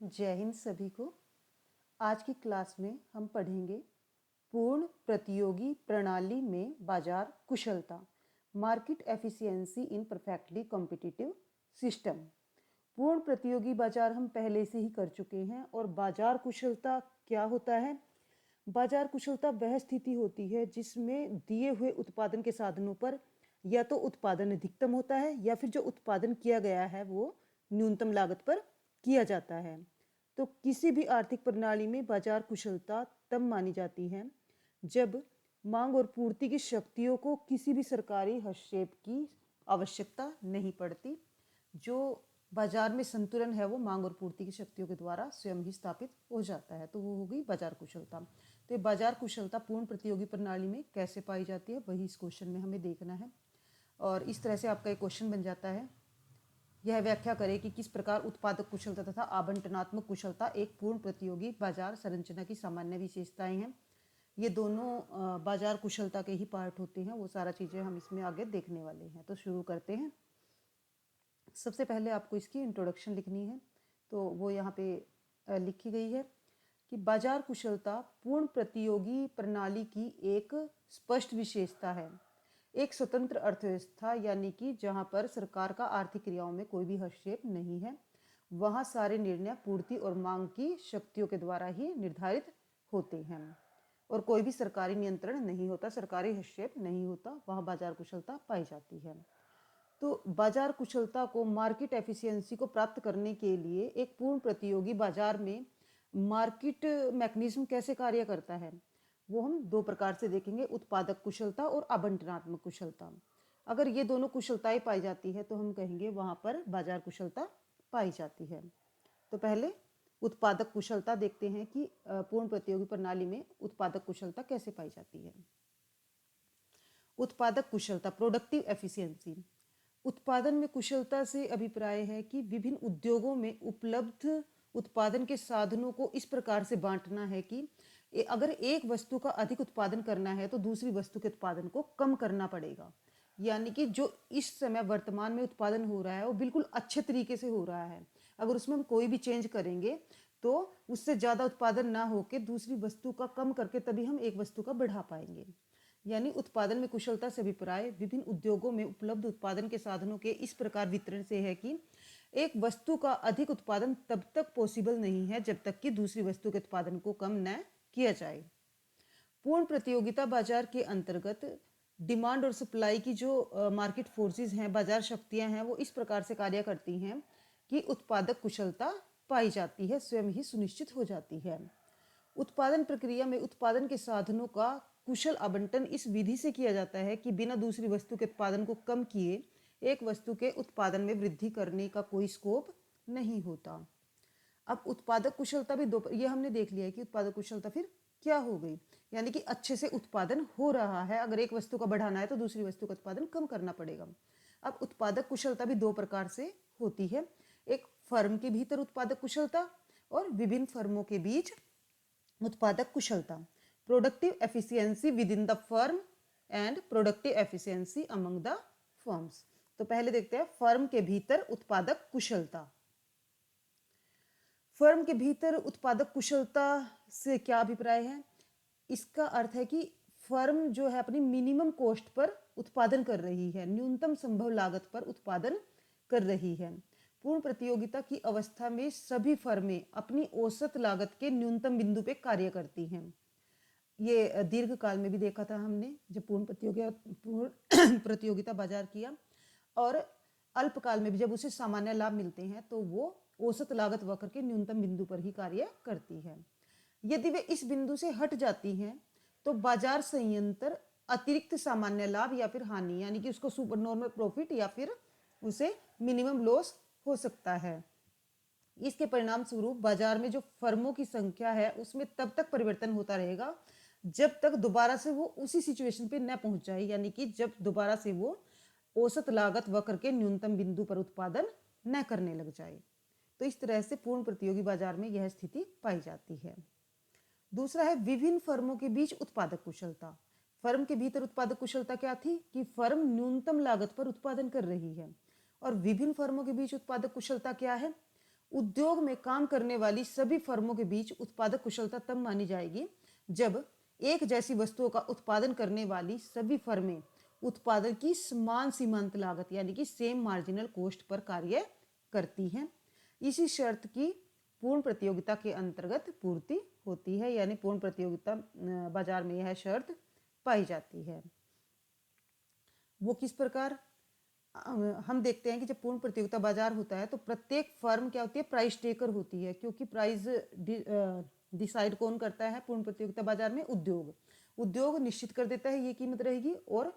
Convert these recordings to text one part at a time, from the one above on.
जय हिंद सभी को। आज की क्लास में हम पढ़ेंगे पूर्ण प्रतियोगी प्रणाली में बाजार कुशलता, market efficiency in perfectly competitive system. पूर्ण प्रतियोगी बाजार हम पहले से ही कर चुके हैं। और बाजार कुशलता क्या होता है? बाजार कुशलता वह स्थिति होती है जिसमें दिए हुए उत्पादन के साधनों पर या तो उत्पादन अधिकतम होता है या फिर जो उत्पादन किया गया है वो न्यूनतम लागत पर किया जाता है। तो किसी भी आर्थिक प्रणाली में बाजार कुशलता तब मानी जाती है जब मांग और पूर्ति की शक्तियों को किसी भी सरकारी हस्तक्षेप की आवश्यकता नहीं पड़ती। जो बाजार में संतुलन है वो मांग और पूर्ति की शक्तियों के द्वारा स्वयं ही स्थापित हो जाता है, तो वो हो गई बाजार कुशलता। तो ये बाजार कुशलता पूर्ण प्रतियोगी प्रणाली में कैसे पाई जाती है वही इस क्वेश्चन में हमें देखना है। और इस तरह से आपका एक क्वेश्चन बन जाता है, यह व्याख्या करें कि किस प्रकार उत्पादक कुशलता तथा आवंटनात्मक कुशलता एक पूर्ण प्रतियोगी बाजार संरचना की सामान्य विशेषताएं हैं। ये दोनों बाजार कुशलता के ही पार्ट होते हैं, वो सारा चीज़ें हम इसमें आगे देखने वाले हैं। तो शुरू करते हैं। सबसे पहले आपको इसकी इंट्रोडक्शन लिखनी है, तो वो यहाँ पे लिखी गई है कि बाजार कुशलता पूर्ण प्रतियोगी प्रणाली की एक स्पष्ट विशेषता है। एक स्वतंत्र अर्थव्यवस्था यानी कि जहाँ पर सरकार का आर्थिक क्रियाओं में कोई भी हस्तक्षेप नहीं है, वहाँ सारे निर्णय पूर्ति और मांग की शक्तियों के द्वारा ही निर्धारित होते हैं और कोई भी सरकारी नियंत्रण नहीं होता, सरकारी हस्तक्षेप नहीं होता, वहाँ बाजार कुशलता पाई जाती है। तो बाजार कुशलता को मार्केट एफिशिएंसी को प्राप्त करने के लिए एक पूर्ण प्रतियोगी बाजार में मार्केट मैकेनिज्म कैसे कार्य करता है वो हम दो प्रकार से देखेंगे, उत्पादक कुशलता और आवंटनात्मक कुशलता। अगर ये दोनों कुशलताएं पाई जाती है तो हम कहेंगे वहाँ पर बाजार कुशलता पाई जाती है। तो पहले उत्पादक कुशलता देखते हैं कि पूर्ण प्रतियोगी प्रणाली में उत्पादक कुशलता कैसे पाई जाती है। उत्पादक कुशलता, प्रोडक्टिव एफिशिएंसी। उत्पादन में कुशलता से अभिप्राय है कि विभिन्न उद्योगों में उपलब्ध उत्पादन के साधनों को इस प्रकार से बांटना है कि अगर एक वस्तु का अधिक उत्पादन करना है तो दूसरी वस्तु के उत्पादन को कम करना पड़ेगा। यानी कि जो इस समय वर्तमान में उत्पादन हो रहा है वो बिल्कुल अच्छे तरीके से हो रहा है, अगर उसमें हम कोई भी चेंज करेंगे तो उससे ज़्यादा उत्पादन ना होकर दूसरी वस्तु का कम करके तभी हम एक वस्तु का बढ़ा पाएंगे। यानी उत्पादन में कुशलता से अभिप्राय विभिन्न उद्योगों में उपलब्ध उत्पादन के साधनों के इस प्रकार वितरण से है कि एक वस्तु का अधिक उत्पादन तब तक पॉसिबल नहीं है जब तक कि दूसरी वस्तु के उत्पादन को कम न किया जाए। पूर्ण प्रतियोगिता बाजार के अंतर्गत डिमांड और सप्लाई की जो मार्केट फोर्सेस हैं, बाजार शक्तियां हैं, वो इस प्रकार से कार्य करती हैं कि उत्पादक कुशलता पाई जाती है, स्वयं ही सुनिश्चित हो जाती है। उत्पादन प्रक्रिया में उत्पादन के साधनों का कुशल आवंटन इस विधि से किया जाता है कि बिना दूसरी वस्तु के उत्पादन को कम किए एक वस्तु के उत्पादन में वृद्धि करने का कोई स्कोप नहीं होता। अब उत्पादक कुशलता भी दो, ये हमने देख लिया है कि उत्पादक कुशलता फिर क्या हो गई, यानी कि अच्छे से उत्पादन हो रहा है, अगर एक वस्तु का बढ़ाना है तो दूसरी वस्तु का उत्पादन कम करना पड़ेगा। अब उत्पादक कुशलता भी दो प्रकार से होती है, एक फर्म के भीतर उत्पादक कुशलता और विभिन्न फर्मों के बीच उत्पादक कुशलता। Productive efficiency with in the firm and productive efficiency among the firms. तो पहले देखते हैं फर्म के भीतर उत्पादक कुशलता। फर्म के भीतर उत्पादक कुशलता से क्या अभिप्राय है? इसका अर्थ है कि फर्म जो है अपनी मिनिमम कॉस्ट पर उत्पादन कर रही है, न्यूनतम संभव लागत पर उत्पादन कर रही है। पूर्ण प्रतियोगिता की अवस्था में सभी फर्में अपनी औसत लागत के न्यूनतम बिंदु पे कार्य करती हैं। ये दीर्घ काल में भी देखा था हमने जब पूर्ण प्रतियोगिता बाजार किया, और अल्पकाल में भी जब उसे सामान्य लाभ मिलते हैं तो वो औसत लागत वक्र के न्यूनतम बिंदु पर ही कार्य करती है। यदि वे इस बिंदु से हट जाती हैं तो बाजार संयंत्र अतिरिक्त सामान्य लाभ या फिर हानि, यानी कि उसको सुपर नॉर्मल प्रॉफिट या फिर उसे मिनिमम लॉस हो सकता है। इसके परिणाम स्वरूप बाजार में जो फर्मों की संख्या है उसमें तब तक परिवर्तन होता रहेगा जब तक दोबारा से वो उसी सिचुएशन पे न पहुंच जाए, यानी कि जब दोबारा से वो औसत लागत वक्र के न्यूनतम बिंदु पर उत्पादन न करने लग जाए। तो इस तरह से पूर्ण प्रतियोगी बाजार में यह स्थिति पाई जाती है। दूसरा है विभिन्न फर्मों के बीच उत्पादक कुशलता। फर्म के भीतर उत्पादक कुशलता क्या थी कि फर्म न्यूनतम लागत पर उत्पादन कर रही है, और विभिन्न फर्मों के बीच उत्पादक कुशलता क्या है? उद्योग में काम करने वाली सभी फर्मों के बीच उत्पादक कुशलता तब मानी जाएगी जब एक जैसी वस्तुओं का उत्पादन करने वाली सभी फर्में उत्पादन की समान सीमांत लागत यानी कि सेम मार्जिनल कॉस्ट पर कार्य करती हैं। इसी शर्त की पूर्ण प्रतियोगिता के अंतर्गत पूर्ति होती है, यानी पूर्ण प्रतियोगिता बाजार में यह शर्त पाई जाती है। वो किस प्रकार? हम देखते हैं कि जब पूर्ण प्रतियोगिता बाजार होता है तो प्रत्येक फर्म क्या होती है? प्राइस टेकर होती है, क्योंकि प्राइस डिसाइड कौन करता है पूर्ण प्रतियोगिता बाजार में? उद्योग निश्चित कर देता है ये कीमत रहेगी और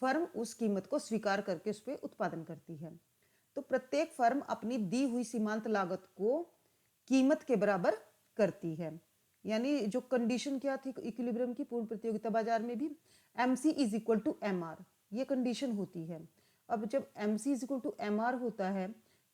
फर्म उस कीमत को स्वीकार करके उस पर उत्पादन करती है। तो प्रत्येक फर्म अपनी दी हुई सीमांत लागत को कीमत के बराबर करती है, यानी जो कंडीशन क्या थी इक्विलिब्रियम की पूर्ण प्रतियोगिता बाजार में भी? MC is equal to MR, ये कंडीशन होती है। अब जब MC is equal to MR होता है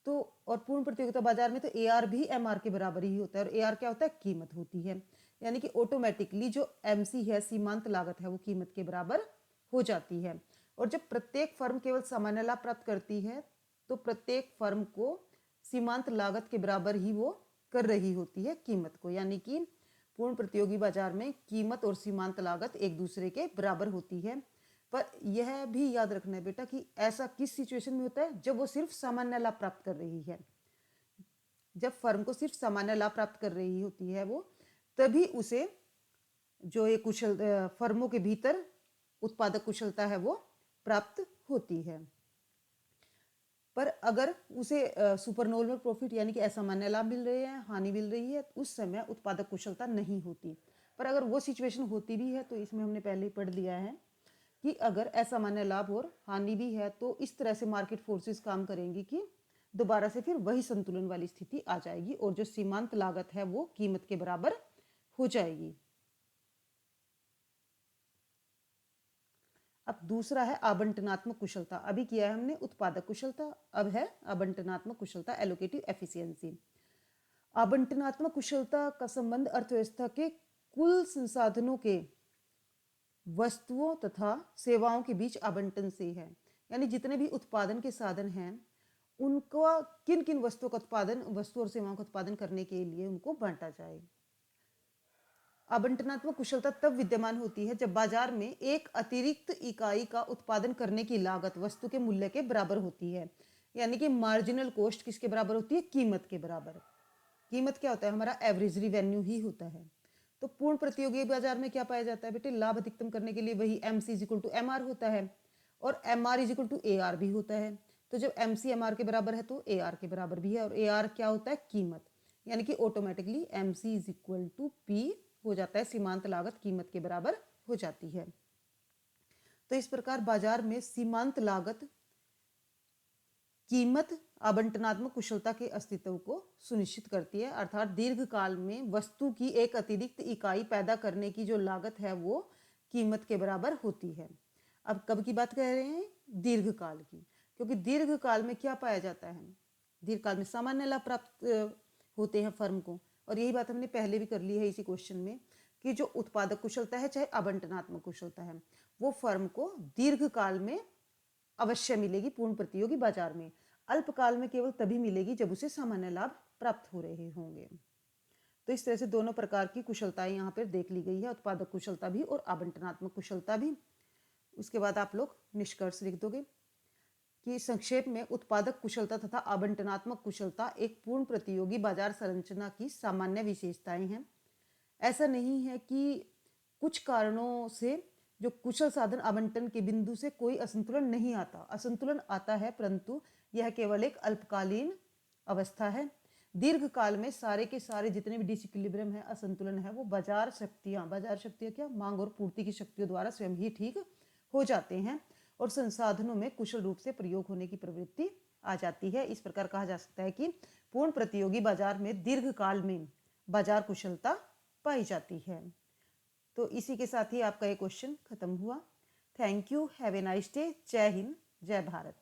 तो, और पूर्ण प्रतियोगिता बाजार में तो AR भी MR के बराबर ही होता है, और AR क्या होता है? कीमत होती है, यानी कि ऑटोमेटिकली जो MC है सीमांत लागत है वो कीमत के बराबर हो जाती है। और जब प्रत्येक फर्म केवल सामान्य लाभ प्राप्त करती है तो प्रत्येक फर्म को सीमांत लागत के बराबर ही वो कर रही होती है कीमत को, यानी कि पूर्ण प्रतियोगी बाजार में कीमत और सीमांत लागत एक दूसरे के बराबर होती है। पर यह भी याद रखना है बेटा कि ऐसा किस सिचुएशन में होता है? जब वो सिर्फ सामान्य लाभ प्राप्त कर रही है। जब फर्म को सिर्फ सामान्य लाभ प्राप्त कर रही होती है वो, तभी उसे जो ये कुशल फर्मों के भीतर उत्पादक कुशलता है वो प्राप्त होती है। पर अगर उसे सुपरनॉर्मल प्रॉफिट यानी कि असामान्य लाभ मिल रहे हैं, हानि मिल रही है, उस समय उत्पादक कुशलता नहीं होती। पर अगर वो सिचुएशन होती भी है तो इसमें हमने पहले ही पढ़ लिया है कि अगर असामान्य लाभ और हानि भी है तो इस तरह से मार्केट फोर्सेस काम करेंगी कि दोबारा से फिर वही संतुलन वाली स्थिति आ जाएगी और जो सीमांत लागत है वो कीमत के बराबर हो जाएगी। अब दूसरा है आवंटनात्मक कुशलता। अभी किया है हमने उत्पादक कुशलता, अब है आवंटनात्मक कुशलता, एलोकेटिव एफिशिएंसी। आवंटनात्मक कुशलता का संबंध अर्थव्यवस्था के कुल संसाधनों के वस्तुओं तथा सेवाओं के बीच आवंटन से है, यानी जितने भी उत्पादन के साधन हैं उनको किन किन वस्तुओं का उत्पादन, वस्तु और सेवाओं का उत्पादन करने के लिए उनको बांटा जाए। आवंटनात्मक कुशलता तब विद्यमान होती है जब बाजार में एक अतिरिक्त इकाई का उत्पादन करने की लागत वस्तु के मूल्य के बराबर होती है, यानी कि मार्जिनल कॉस्ट किसके बराबर होती है? कीमत के बराबर। कीमत क्या होता है? हमारा एवरेज रिवेन्यू ही होता है। तो पूर्ण प्रतियोगी बाजार में क्या पाया जाता है बेटे? लाभ अधिकतम करने के लिए वही MC is equal to MR होता है और MR is equal to AR भी होता है। तो जब MC MR के बराबर है तो AR के बराबर भी है, और AR क्या होता है? कीमत, यानी कि automatically MC is equal to P हो जाता है, सीमांत लागत कीमत के बराबर हो जाती है। तो इस प्रकार बाजार में सीमांत लागत कीमत आवंटनात्मक कुशलता के अस्तित्व को सुनिश्चित करती है, अर्थात दीर्घकाल में वस्तु की एक अतिरिक्त इकाई पैदा करने की जो लागत है वो कीमत के बराबर होती है। अब कब की बात कर रहे हैं? दीर्घकाल की, क्योंकि दीर्घकाल में क्या पाया जाता है? दीर्घकाल में सामान्य लाभ प्राप्त होते हैं फर्म को, और यही बात हमने पहले भी कर ली है इसी क्वेश्चन में कि जो उत्पादक कुशलता है चाहे आवंटनात्मक कुशलता है वो फर्म को दीर्घकाल में अवश्य मिलेगी पूर्ण प्रतियोगी बाजार में, अल्पकाल में केवल तभी मिलेगी जब उसे सामान्य लाभ प्राप्त हो रहे होंगे। तो इस तरह से दोनों प्रकार की कुशलताएं यहाँ पर देख ली गई है, उत्पादक कुशलता भी और आवंटनात्मक कुशलता भी। उसके बाद आप लोग निष्कर्ष लिख दोगे कि संक्षेप में उत्पादक कुशलता तथा आवंटनात्मक कुशलता एक पूर्ण प्रतियोगी बाजार संरचना की सामान्य विशेषताएं हैं। ऐसा नहीं है कि कुछ कारणों से जो कुशल साधन आवंटन के बिंदु से कोई असंतुलन नहीं आता, असंतुलन आता है, परंतु यह केवल एक अल्पकालीन अवस्था है। दीर्घकाल में सारे के सारे जितने भी डिसइक्विलिब्रियम है, असंतुलन है, वो बाजार शक्तियां क्या, मांग और पूर्ति की शक्तियों द्वारा स्वयं ही ठीक हो जाते हैं और संसाधनों में कुशल रूप से प्रयोग होने की प्रवृत्ति आ जाती है। इस प्रकार कहा जा सकता है कि पूर्ण प्रतियोगी बाजार में दीर्घकाल में बाजार कुशलता पाई जाती है। तो इसी के साथ ही आपका ये क्वेश्चन खत्म हुआ। Thank you, have a nice day. जय हिंद, जय भारत।